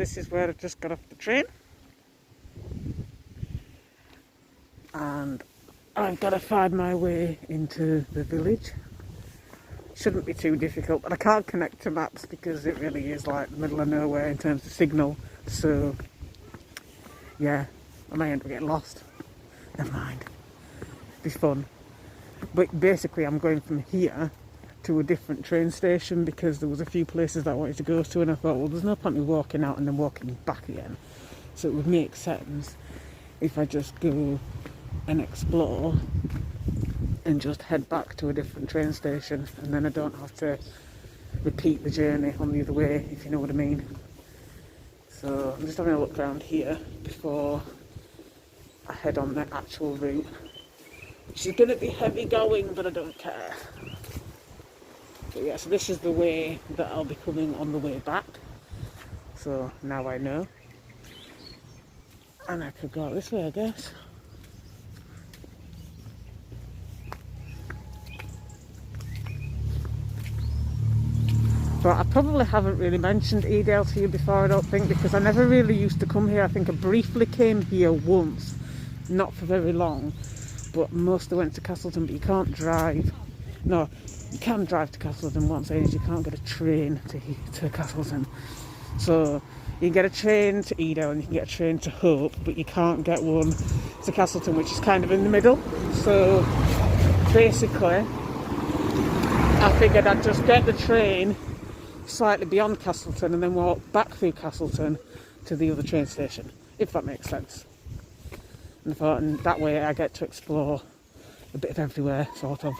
this is where I just got off the train. And I've got to find my way into the village. Shouldn't be too difficult, but I can't connect to maps because it really is like the middle of nowhere in terms of signal. So, yeah, I may end up getting lost. Never mind. Be fun. But basically I'm going from here to a different train station because there was a few places that I wanted to go to, and I thought, well, there's no point in me walking out and then walking back again. So it would make sense if I just go and explore and just head back to a different train station, and then I don't have to repeat the journey on the other way, if you know what I mean. So I'm just having a look around here before I head on the actual route, which is going to be heavy going, but I don't care. But yeah, so this is the way that I'll be coming on the way back. So now I know. And I could go out this way, I guess. But I probably haven't really mentioned Edale to you before, I don't think, because I never really used to come here. I think I briefly came here once, not for very long, but mostly went to Castleton. But you can't drive. No, you can drive to Castleton. What I'm saying is you can't get a train to Castleton. So you can get a train to Edale and you can get a train to Hope, but you can't get one to Castleton, which is kind of in the middle. So basically, I figured I'd just get the train slightly beyond Castleton and then walk back through Castleton to the other train station, if that makes sense. And I thought, and that way I get to explore a bit of everywhere, sort of.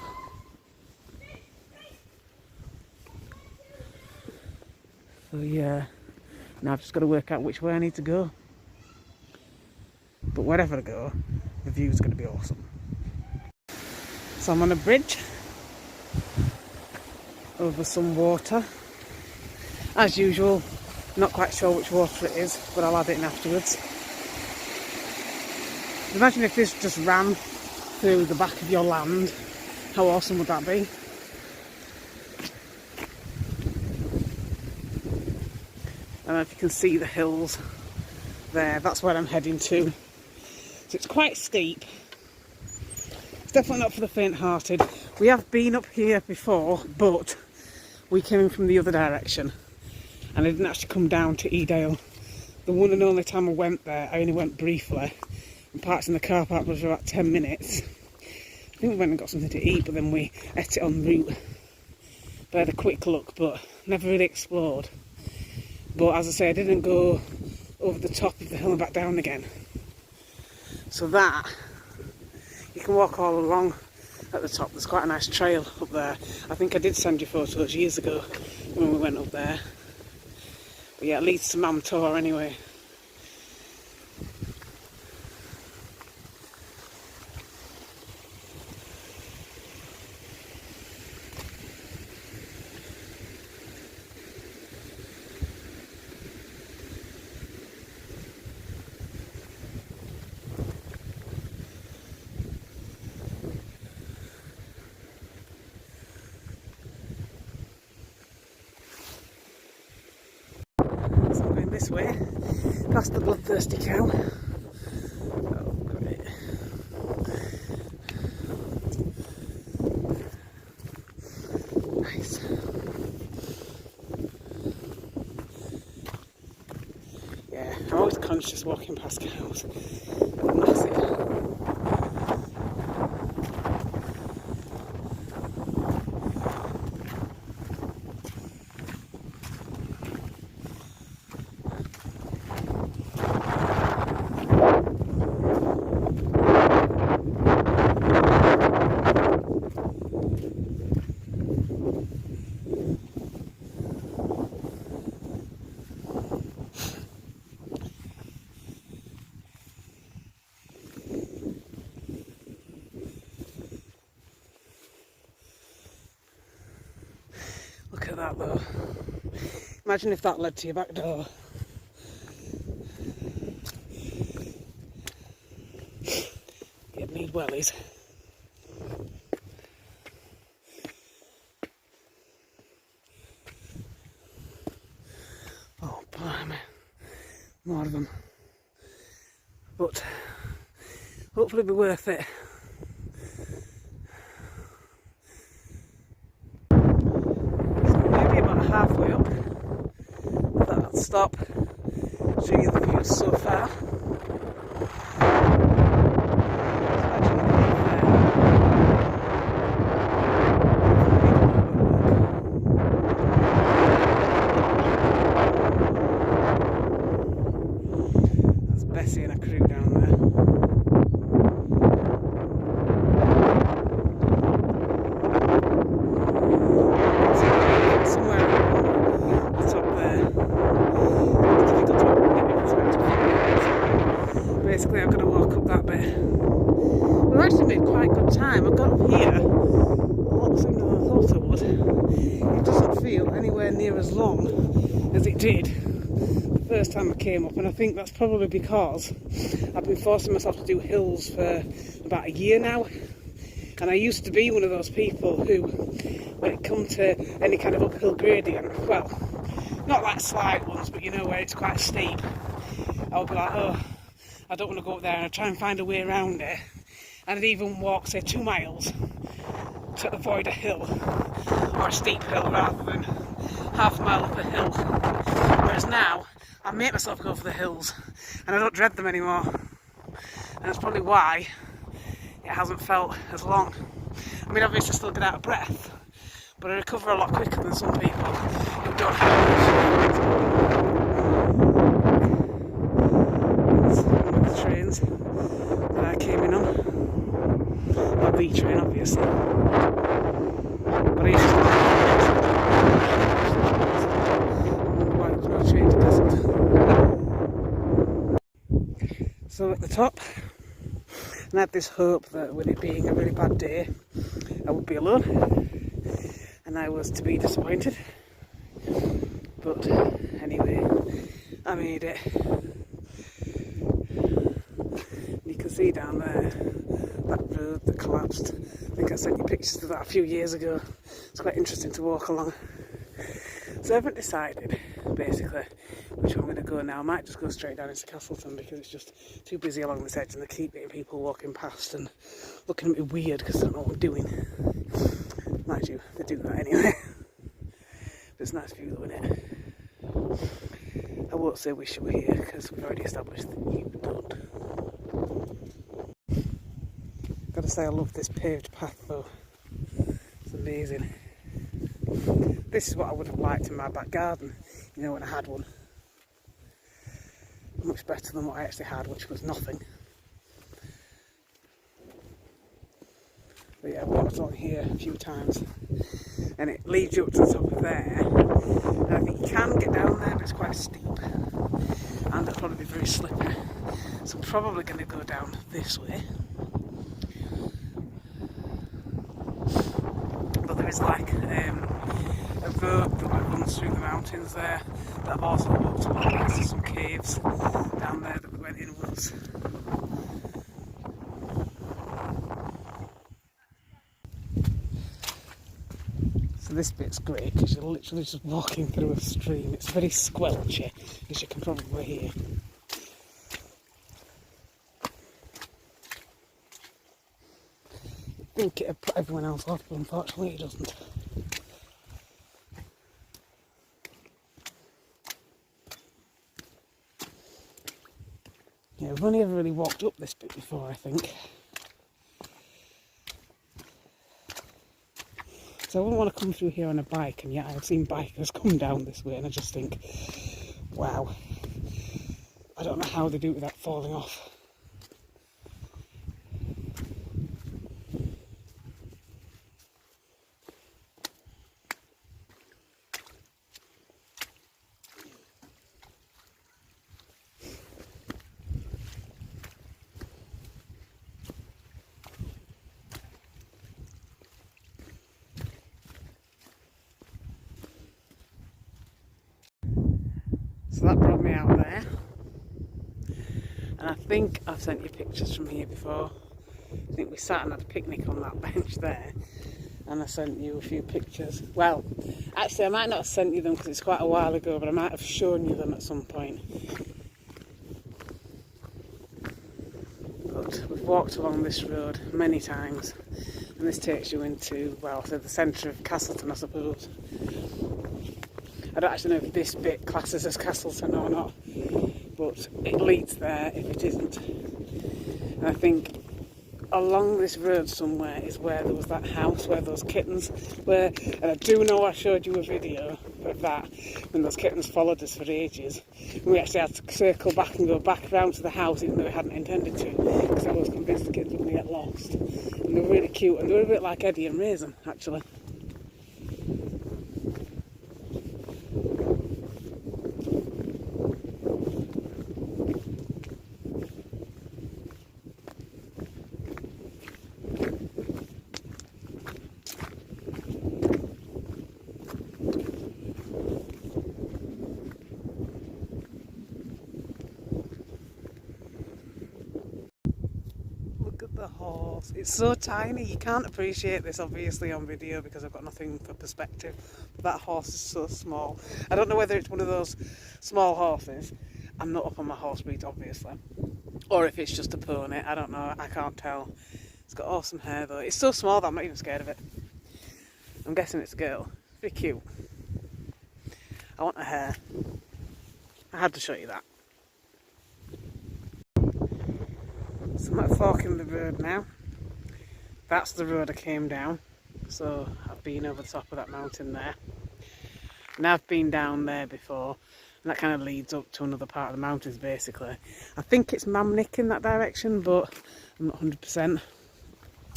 So yeah, now I've just got to work out which way I need to go. But wherever I go, the view's going to be awesome. So I'm on a bridge over some water. As usual, not quite sure which water it is, but I'll add it in afterwards. Imagine if this just ran through the back of your land. How awesome would that be? I don't know if you can see the hills there, that's where I'm heading to. So it's quite steep. It's definitely not for the faint-hearted. We have been up here before, but we came in from the other direction. And I didn't actually come down to Edale. The one and only time I went there, I only went briefly. And parked in the car park was about 10 minutes. I think we went and got something to eat, but then we ate it en route. But I had a quick look, but never really explored. But as I say, I didn't go over the top of the hill and back down again. So that, you can walk all along at the top. There's quite a nice trail up there. I think I did send you photos years ago when we went up there. But yeah, it leads to Mamtor anyway. This way, past the bloodthirsty cow. Oh, great. Nice. Yeah, I'm always conscious walking past cows. Massive. Look at that though. Imagine if that led to your back door. You'd need wellies. Oh, blimey. more of them. But hopefully it'll be worth it. So maybe about halfway up. I thought I'd stop, show you the views so far. Bessie and a crew down there. Somewhere around the top there. It's difficult to get my perspective from it. Basically, I'm going to walk up that bit. We've actually made quite good time. I got up here a lot sooner than I thought I would. It doesn't feel anywhere near as long as it did first time I came up, and I think that's probably because I've been forcing myself to do hills for about a year now, and I used to be one of those people who, when it comes to any kind of uphill gradient, well, not like slight ones, but you know, where it's quite steep, I would be like, oh, I don't want to go up there, and I'd try and find a way around it, and I'd even walk, say, 2 miles to avoid a hill, or a steep hill, rather than half a mile up a hill. Whereas now, I make myself go for the hills, and I don't dread them anymore. And that's probably why it hasn't felt as long. I mean, obviously I still get out of breath, but I recover a lot quicker than some people who don't have one of the trains that I came in on. Not the train, obviously. But I used to train to Castleton. So at the top, and I had this hope that with it being a really bad day, I would be alone, and I was to be disappointed. But anyway, I made it. You can see down there that road that collapsed. I think I sent you pictures of that a few years ago. It's quite interesting to walk along. So I haven't decided, basically, which way I'm going to go now. I might just go straight down into Castleton because it's just too busy along this edge, and I keep getting people walking past and looking at me weird because they don't know what I'm doing. Mind you, they do that anyway. But it's a nice view though, isn't it? I won't say wish you were here because we've already established that you don't. Gotta say, I love this paved path though. It's amazing. This is what I would have liked in my back garden, you know, when I had one. Much better than what I actually had, which was nothing. But yeah, I've walked on here a few times, and it leads you up to the top of there. And I think you can get down there, but it's quite steep, and it'll probably be very slippery. So I'm probably going to go down this way. But there is like a road that runs through the mountains there that I've also walked along. There's some caves down there that we went in once. So this bit's great because you're literally just walking through a stream. It's very squelchy, as you can probably hear. I think it'd put everyone else off, but unfortunately it doesn't. Yeah, I've only ever really walked up this bit before, I think. So I wouldn't want to come through here on a bike, and yet I've seen bikers come down this way, and I just think, wow, I don't know how they do it without falling off. So that brought me out there, and I think I've sent you pictures from here before. I think we sat and had a picnic on that bench there, and I sent you a few pictures. Well, actually I might not have sent you them because it's quite a while ago, but I might have shown you them at some point. We've walked along this road many times, and this takes you into, well, to the centre of Castleton, I suppose. I don't actually know if this bit classes as Castleton or not, but it leads there if it isn't. And I think along this road somewhere is where there was that house where those kittens were, and I do know I showed you a video of that when those kittens followed us for ages. We actually had to circle back and go back round to the house even though we hadn't intended to, because I was convinced the kids were going to get lost. And they were really cute, and they were a bit like Eddie and Raisin actually. The horse, it's so tiny, you can't appreciate this obviously on video because I've got nothing for perspective, but that horse is so small. I don't know whether it's one of those small horses, I'm not up on my horse breed obviously, or if it's just a pony, I don't know, I can't tell. It's got awesome hair though, it's so small that I'm not even scared of it. I'm guessing it's a girl, it's pretty cute. I want her hair, I had to show you that. So I'm at fork in the road now. That's the road I came down. So I've been over the top of that mountain there. And I've been down there before. And that kind of leads up to another part of the mountains basically. I think it's Mamnick in that direction, but I'm not 100%.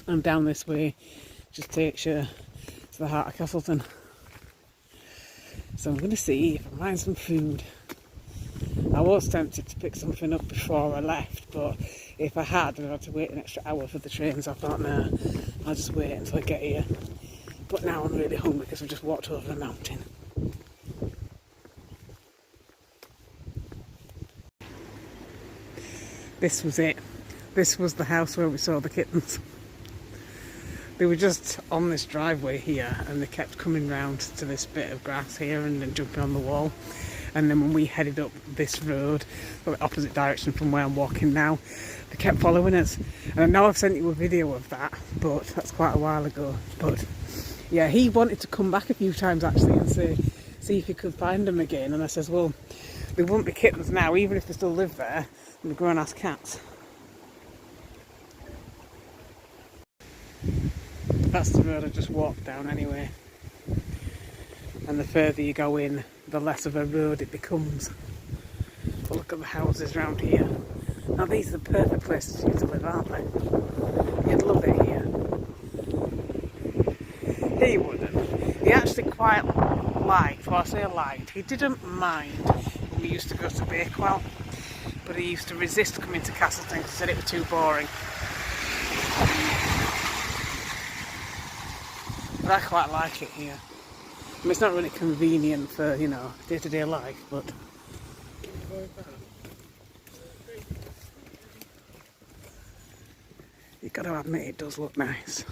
And down this way just takes you to the heart of Castleton. So I'm going to see if I can find some food. I was tempted to pick something up before I left, but if I had, I'd have to wait an extra hour for the train, so I thought, nah, I'll just wait until I get here. But now I'm really hungry because we just walked over a mountain. This was it. This was the house where we saw the kittens. They were just on this driveway here and they kept coming round to this bit of grass here and then jumping on the wall. And then when we headed up this road, the opposite direction from where I'm walking now, they kept following us. And I know I've sent you a video of that, but that's quite a while ago. But yeah, he wanted to come back a few times actually and see if he could find them again. And I says, well, they wouldn't be kittens now, even if they still live there. And they're grown-ass cats. That's the road I just walked down anyway. And the further you go in, the less of a road it becomes. But look at the houses around here. Now these are the perfect places for you to live, aren't they? You'd love it here. He wouldn't. He actually quite liked, well I say liked, he didn't mind when we used to go to Bakewell, but he used to resist coming to Castleton because he said it was too boring. But I quite like it here. I mean, it's not really convenient for, you know, day-to-day life, but you've got to admit it does look nice.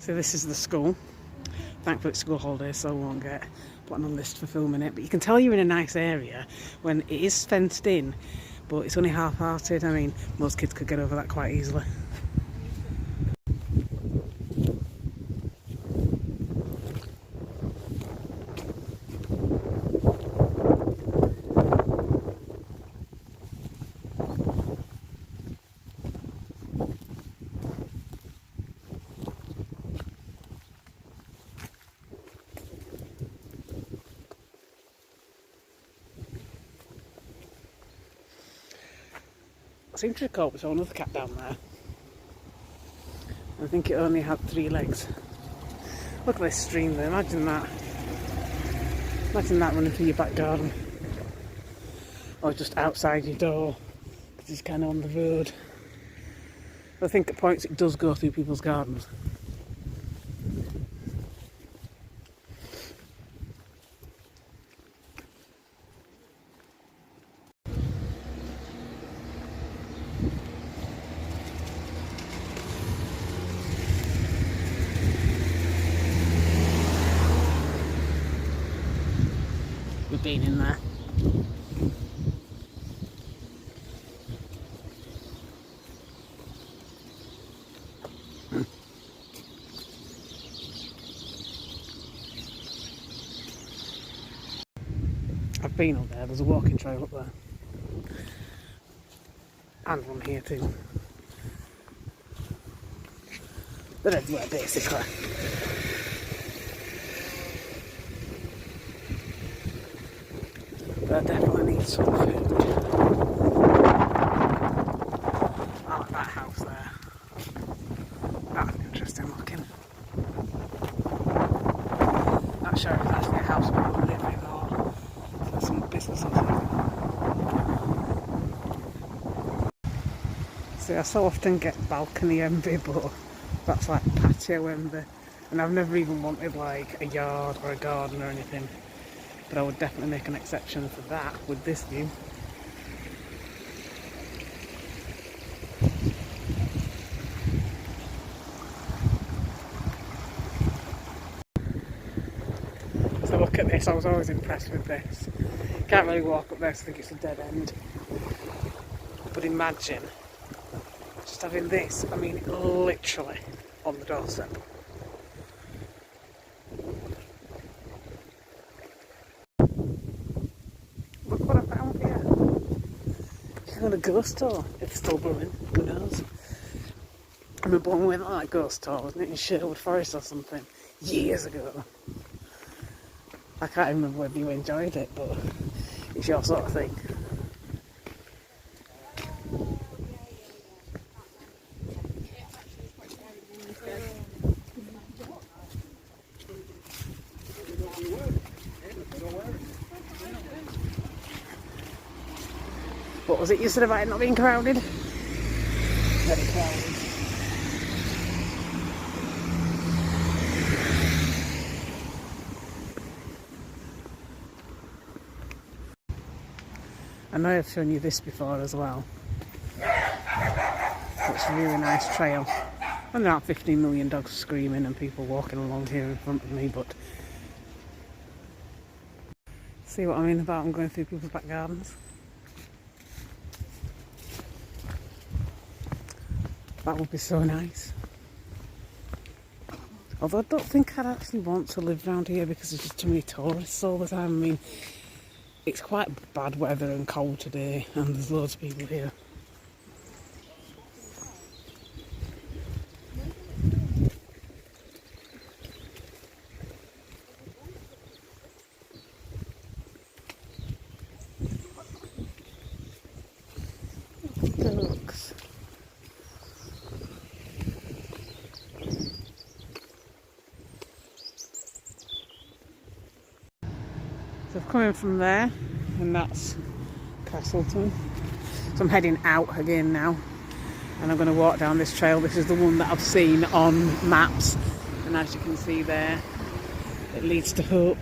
So this is the school. Thankfully it's school holidays, so I won't get put on a list for filming it. But you can tell you're in a nice area when it is fenced in, but it's only half-hearted. I mean, most kids could get over that quite easily. I seem to recall we saw another cat down there. I think it only had 3 legs. Look at this stream there, imagine that. Imagine that running through your back garden. Or just outside your door, because it's kind of on the road. I think at points it does go through people's gardens. been in there. I've been up there, there's a walking trail up there. And one here too. They're everywhere basically. But I definitely need some food. I like that house there. That's interesting looking. Not sure if it's actually a house people live in or some business or something. See, I so often get balcony envy, but that's like patio envy. And I've never even wanted like a yard or a garden or anything. But I would definitely make an exception for that with this view. So look at this, I was always impressed with this. Can't really walk up there, so I think it's a dead end. But imagine just having this, I mean literally on the doorstep. Look what I found here. It's got a ghost tour. It's still brewing, who knows? I remember when we went on that ghost tour, wasn't it, in Sherwood Forest or something, years ago. I can't remember whether you enjoyed it, but it's your sort of thing. What was it you said about it not being crowded? Very crowded. I know I've shown you this before as well. It's a really nice trail. And there aren't 15 million dogs screaming and people walking along here in front of me, but see what I mean about them going through people's back gardens? That would be so nice. Although I don't think I'd actually want to live around here because there's just too many tourists all the time. I mean, it's quite bad weather and cold today and there's loads of people here. Ducks. So I've come in from there, and that's Castleton. So I'm heading out again now, and I'm going to walk down this trail. This is the one that I've seen on maps, and as you can see there, it leads to Hope.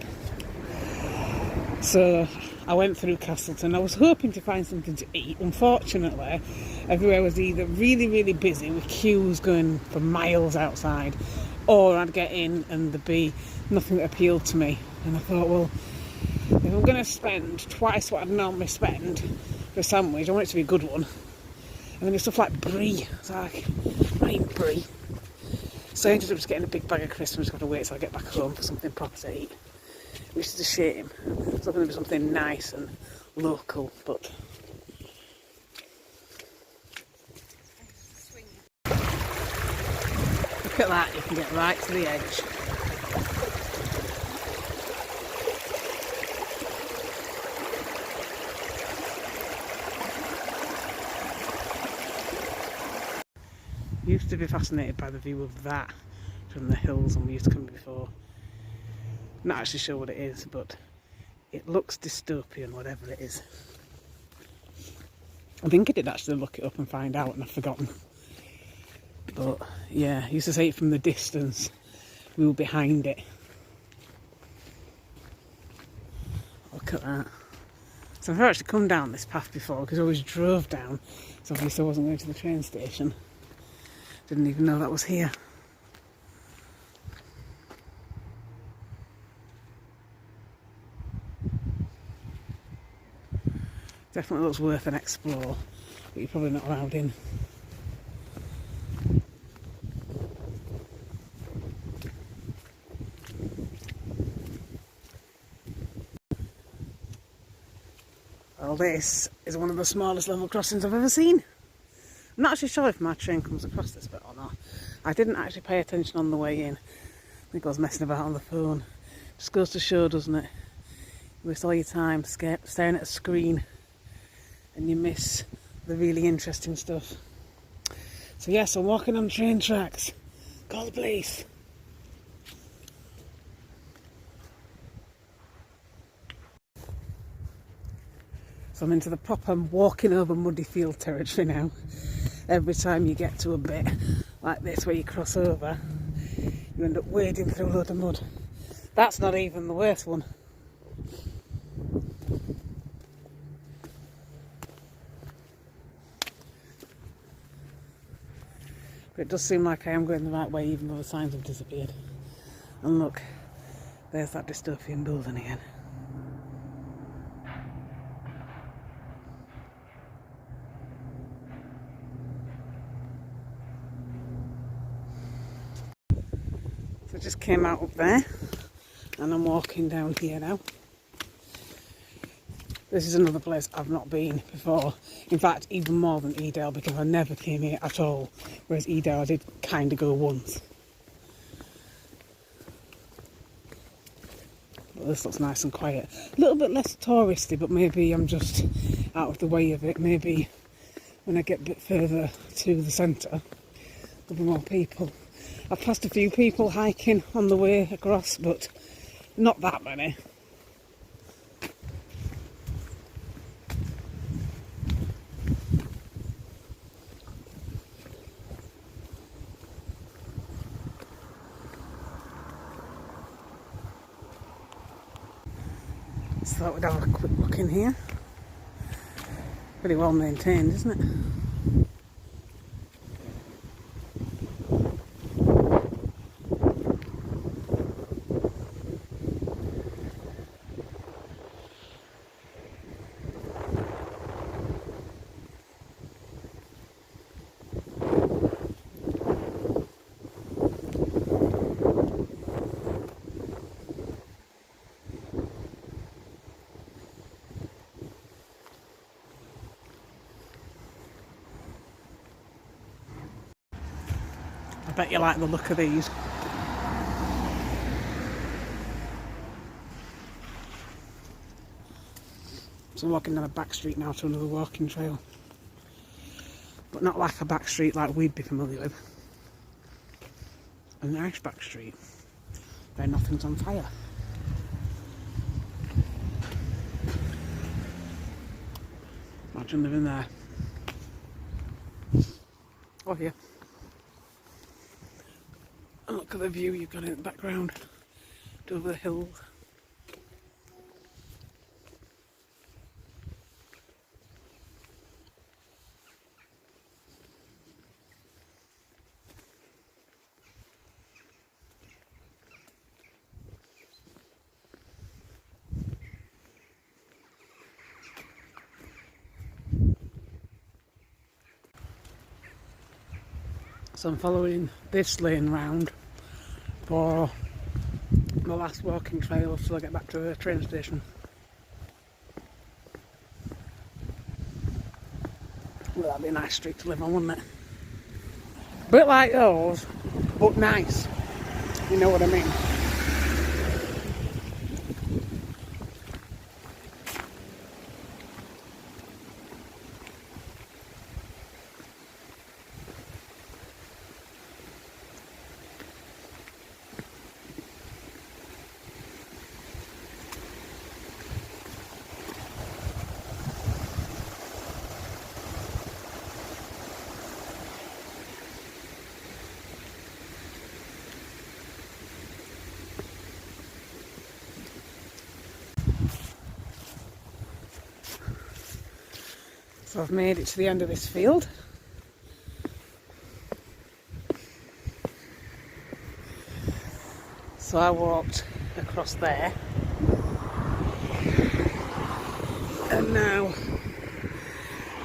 So I went through Castleton. I was hoping to find something to eat. Unfortunately, everywhere was either really, really busy with queues going for miles outside, or I'd get in and there'd be nothing that appealed to me. And I thought, well, if I'm going to spend twice what I'd normally spend for a sandwich, I want it to be a good one. And then there's stuff like brie. It's like, I eat brie. So I ended up just getting a big bag of crisps and just got to wait till I get back home for something proper to eat. Which is a shame. It's not going to be something nice and local, but... Look at that, you can get right to the edge. Used to be fascinated by the view of that from the hills when we used to come before. Not actually sure what it is, but it looks dystopian, whatever it is. I think I did actually look it up and find out, and I've forgotten. But yeah, I used to see it from the distance. We were behind it. Look at that. So I've actually come down this path before because I always drove down. So obviously I wasn't going to the train station. Didn't even know that was here. Definitely looks worth an explore, but you're probably not allowed in. Well, this is one of the smallest level crossings I've ever seen. I'm not actually sure if my train comes across this bit or not. I didn't actually pay attention on the way in. I think I was messing about on the phone. Just goes to show, doesn't it? You waste all your time staring at a screen and you miss the really interesting stuff. So yes, I'm walking on train tracks. Call the police. So I'm into the proper walking over muddy field territory now. Every time you get to a bit like this where you cross over, you end up wading through a load of mud. That's not even the worst one. But it does seem like I am going the right way even though the signs have disappeared. And look, there's that dystopian building again. So I just came out up there and I'm walking down here now. This is another place I've not been before. In fact, even more than Edale, because I never came here at all. Whereas Edale I did kind of go once. But this looks nice and quiet. A little bit less touristy, but maybe I'm just out of the way of it. Maybe when I get a bit further to the centre, there'll be more people. I've passed a few people hiking on the way across, but not that many. So thought we'd have a quick look in here. Pretty well maintained, isn't it? I bet you like the look of these. So I'm walking down a back street now to another walking trail. But not like a back street like we'd be familiar with. A nice back street where nothing's on fire. Imagine living there. Oh yeah. And look at the view you've got in the background. Over the hills. So I'm following this lane round for the last walking trail till I get back to the train station. Well, that'd be a nice street to live on, wouldn't it? Bit like those, but nice. You know what I mean? So I've made it to the end of this field. So I walked across there. And now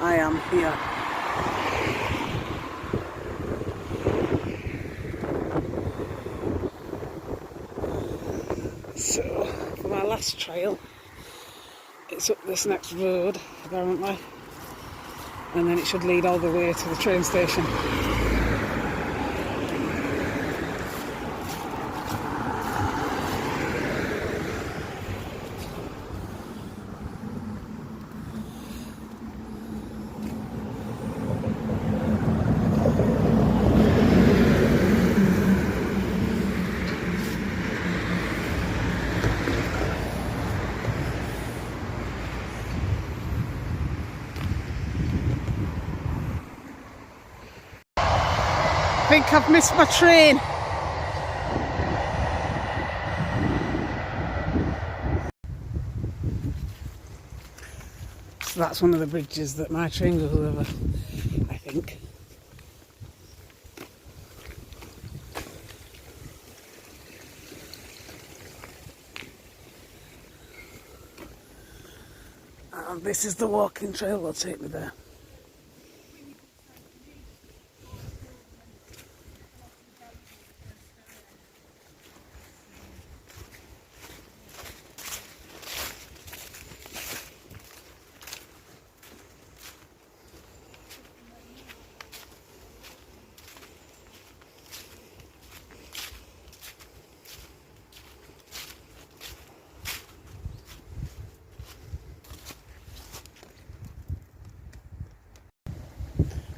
I am here. So, for my last trail, it's up this next road, apparently, and then it should lead all the way to the train station. I think I've missed my train. So that's one of the bridges that my train goes over, I think. And this is the walking trail that'll take me there.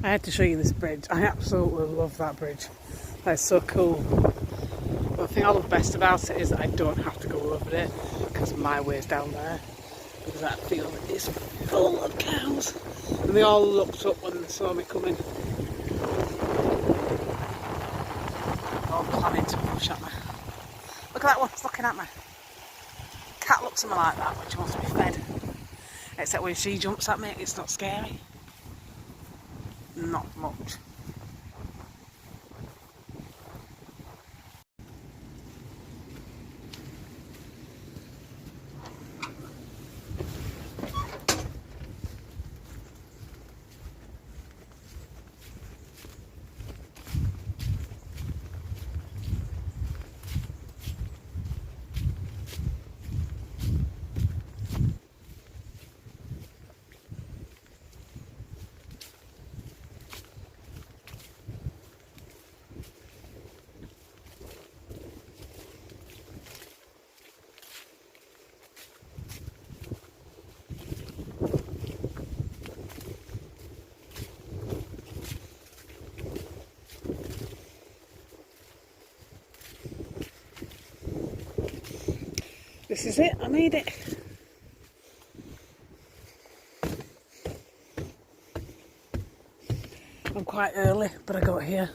I had to show you this bridge. I absolutely love that bridge. That's so cool. But the thing I love best about it is that I don't have to go over it because my way's down there. Because that field is full of cows. And they all looked up when they saw me coming. All planning to rush at me. Look at that one, it's looking at me. Cat looks at me like that when she wants to be fed. Except when she jumps at me, it's not scary. Not much. This is it, I made it. I'm quite early, but I got here.